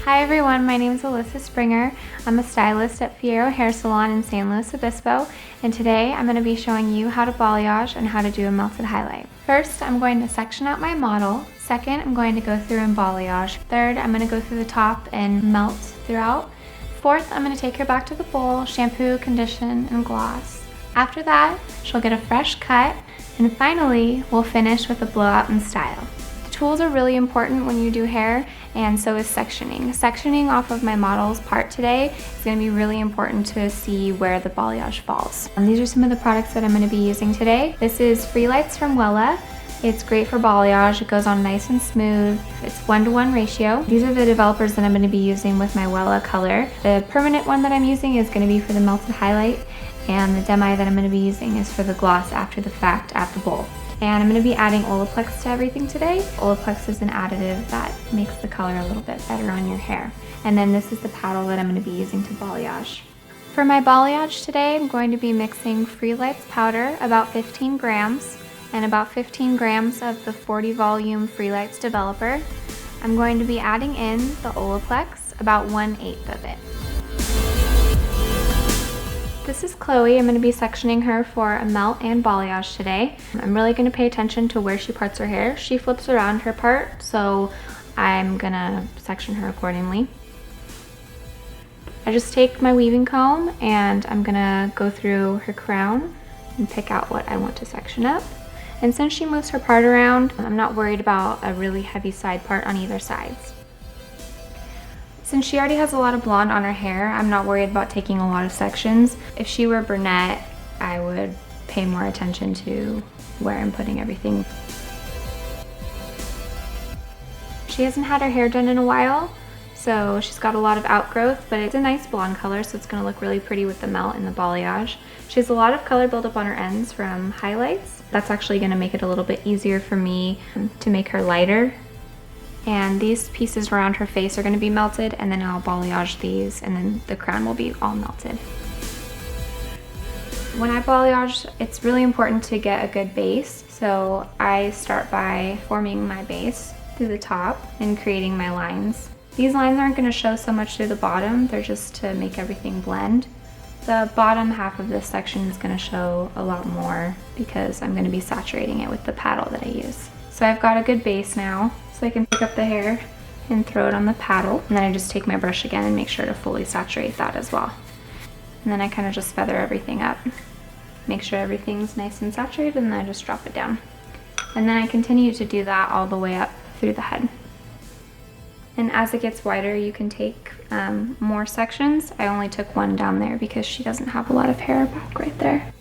Hi everyone, my name is Alyssa Springer. I'm a stylist at Fierrohair Salon in San Luis Obispo, and today I'm going to be showing you how to balayage and how to do a melted highlight. First, I'm going to section out my model. Second, I'm going to go through and balayage. Third, I'm going to go through the top and melt throughout. Fourth, I'm going to take her back to the bowl, shampoo, condition, and gloss. After that, she'll get a fresh cut, and finally, we'll finish with a blowout and style. Tools are really important when you do hair, and so is sectioning. Sectioning off of my model's part today is going to be really important to see where the balayage falls. These are some of the products that I'm going to be using today. This is Free Lights from Wella. It's great for balayage. It goes on nice and smooth. It's 1:1 ratio. These are the developers that I'm going to be using with my Wella color. The permanent one that I'm using is going to be for the melted highlight, and the demi that I'm going to be using is for the gloss after the fact at the bowl. And I'm going to be adding Olaplex to everything today. Olaplex is an additive that makes the color a little bit better on your hair. And then this is the paddle that I'm going to be using to balayage. For my balayage today, I'm going to be mixing Free Lights powder, about 15 grams, and about 15 grams of the 40 volume Free Lights developer. I'm going to be adding in the Olaplex, about 1/8 of it. This is Chloe. I'm going to be sectioning her for a melt and balayage today. I'm really going to pay attention to where she parts her hair. She flips around her part, so I'm going to section her accordingly. I just take my weaving comb and I'm going to go through her crown and pick out what I want to section up. And since she moves her part around, I'm not worried about a really heavy side part on either sides. Since she already has a lot of blonde on her hair, I'm not worried about taking a lot of sections. If she were brunette, I would pay more attention to where I'm putting everything. She hasn't had her hair done in a while, so she's got a lot of outgrowth, but it's a nice blonde color, so it's gonna look really pretty with the melt and the balayage. She has a lot of color buildup on her ends from highlights. That's actually gonna make it a little bit easier for me to make her lighter. And these pieces around her face are going to be melted, and then I'll balayage these, and then the crown will be all melted. When I balayage, it's really important to get a good base, so I start by forming my base through the top and creating my lines. These lines aren't going to show so much through the bottom, they're just to make everything blend. The bottom half of this section is going to show a lot more because I'm going to be saturating it with the paddle that I use. So I've got a good base now. So I can pick up the hair and throw it on the paddle. And then I just take my brush again and make sure to fully saturate that as well. And then I kind of just feather everything up. Make sure everything's nice and saturated, and then I just drop it down. And then I continue to do that all the way up through the head. And as it gets wider, you can take more sections. I only took one down there because she doesn't have a lot of hair back right there.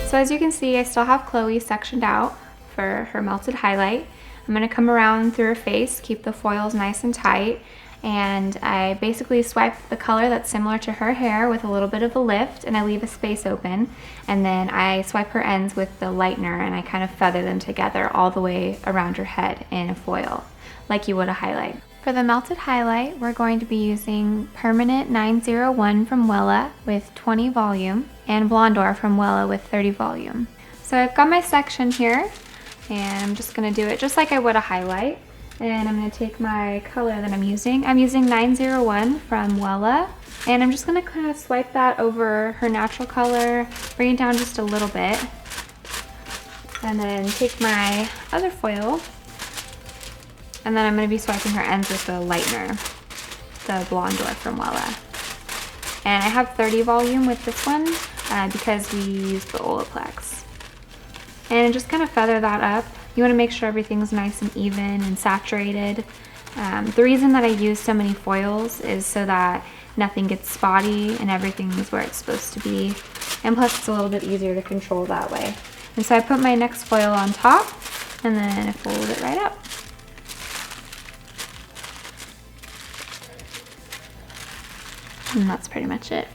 So as you can see, I still have Chloe sectioned out for her melted highlight. I'm going to come around through her face, keep the foils nice and tight, and I basically swipe the color that's similar to her hair with a little bit of a lift, and I leave a space open, and then I swipe her ends with the lightener and I kind of feather them together all the way around her head in a foil, like you would a highlight. For the melted highlight, we're going to be using Permanent 901 from Wella with 20 volume and Blondor from Wella with 30 volume. So I've got my section here, and I'm just going to do it just like I would a highlight. And I'm going to take my color that I'm using. I'm using 901 from Wella, and I'm just going to kind of swipe that over her natural color, bring it down just a little bit, and then take my other foil. And then I'm going to be swiping her ends with the lightener, the Blondor from Wella. And I have 30 volume with this one because we use the Olaplex. And just kind of feather that up. You want to make sure everything's nice and even and saturated. The reason that I use so many foils is so that nothing gets spotty and everything is where it's supposed to be. And plus it's a little bit easier to control that way. And so I put my next foil on top, and then I fold it right up. And that's pretty much it.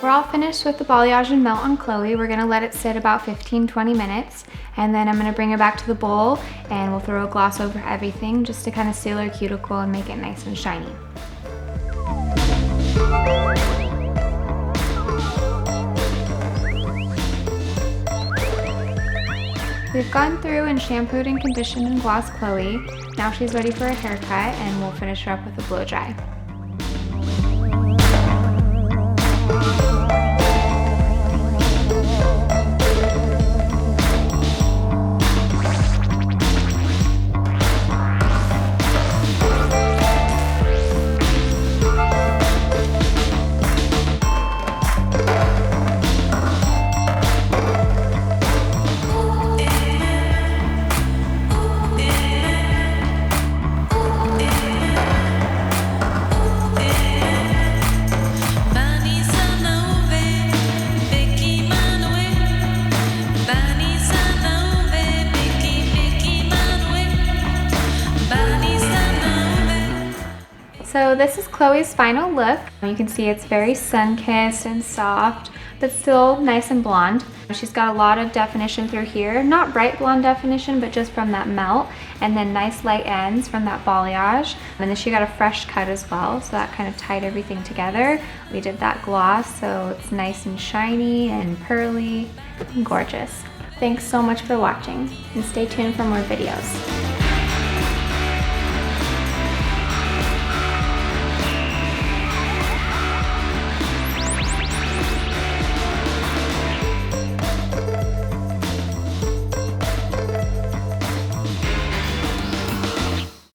We're all finished with the balayage and melt on Chloe. We're gonna let it sit about 15-20 minutes, and then I'm gonna bring her back to the bowl and we'll throw a gloss over everything just to kind of seal her cuticle and make it nice and shiny. We've gone through and shampooed and conditioned and glossed Chloe. Now she's ready for a haircut, and we'll finish her up with a blow dry. So this is Chloe's final look. You can see it's very sun-kissed and soft, but still nice and blonde. She's got a lot of definition through here. Not bright blonde definition, but just from that melt, and then nice light ends from that balayage. And then she got a fresh cut as well, so that kind of tied everything together. We did that gloss, so it's nice and shiny and pearly and gorgeous. Thanks so much for watching, and stay tuned for more videos.